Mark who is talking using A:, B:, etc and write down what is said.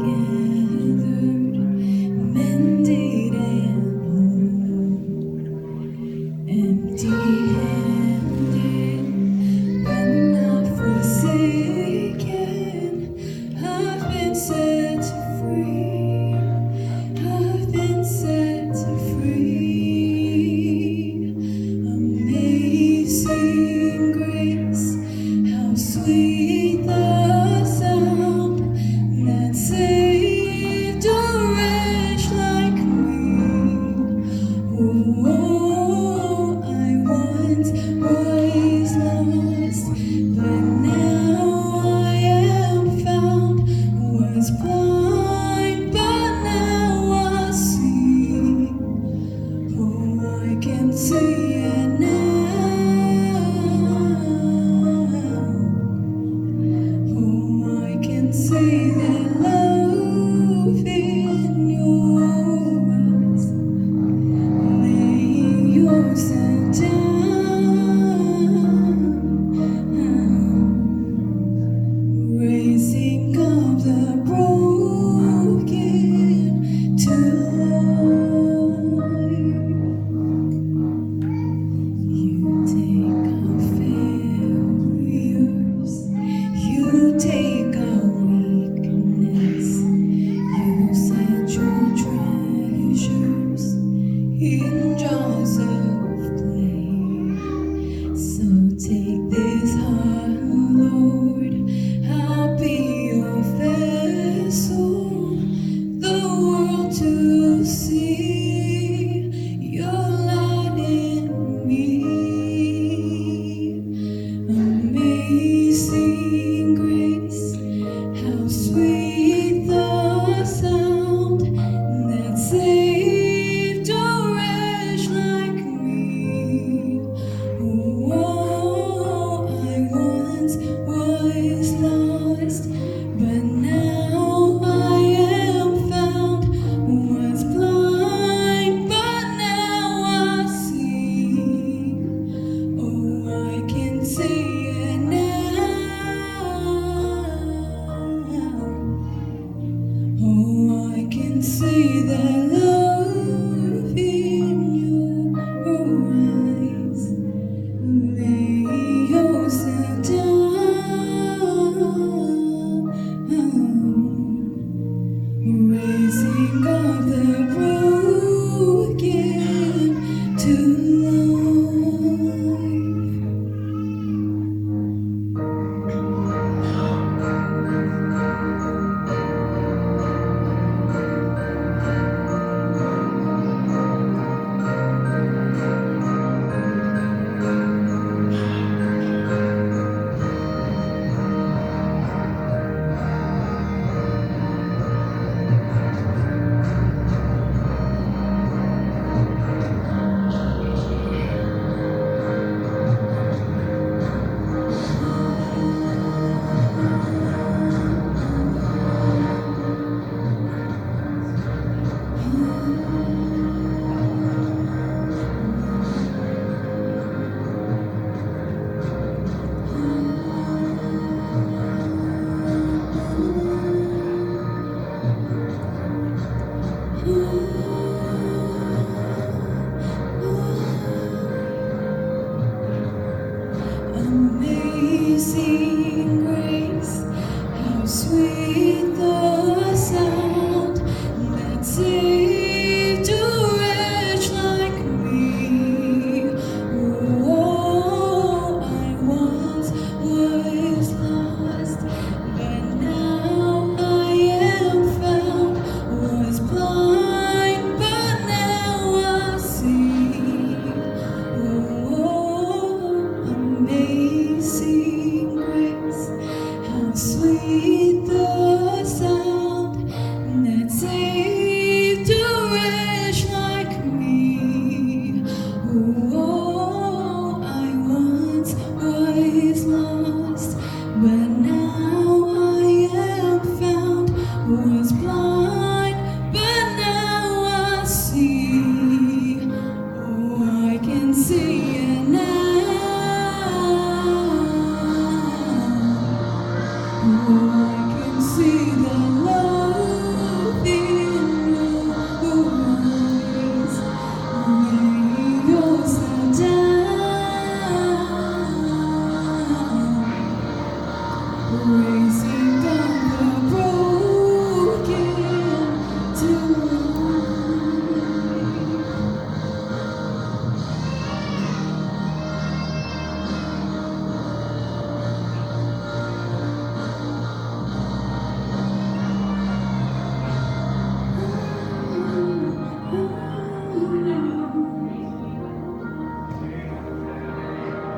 A: gathered, mended and whole, empty-handed, but not forsaken. I've been set free. I've been set free. Amazing grace, how sweet the sound that saved a wretch like me. Oh, I once was lost, but now I am found. Was blind, but now I see. Oh, I can see it now. Oh, I can see that love in your eyes. Lay yourself down, raising up the broken to life. You take our failures, you take our weakness, you set your treasures in jars of clay. So take this heart, Lord, I'll be your vessel, the world to see your light in me. Amazing grace, how sweet the sound that saved a wretch like me. Oh, I once was lost, but now I am found. Was blind, but now I see. Oh, I can see it now. Oh, I can see the love in your eyes. Lay yourself down, raising up the broken to life. Amazing grace, how sweet the sound that saved a wretch like me. Oh, I once was lost, but now I am found. Was blind, but now I see. Oh, amazing grace, how sweet the sound that saved a wretch like me. Oh, I once was lost, but now I am found. Was blind, but now I see. Oh, I can see it now. Oh, I can see the love raising up the broken.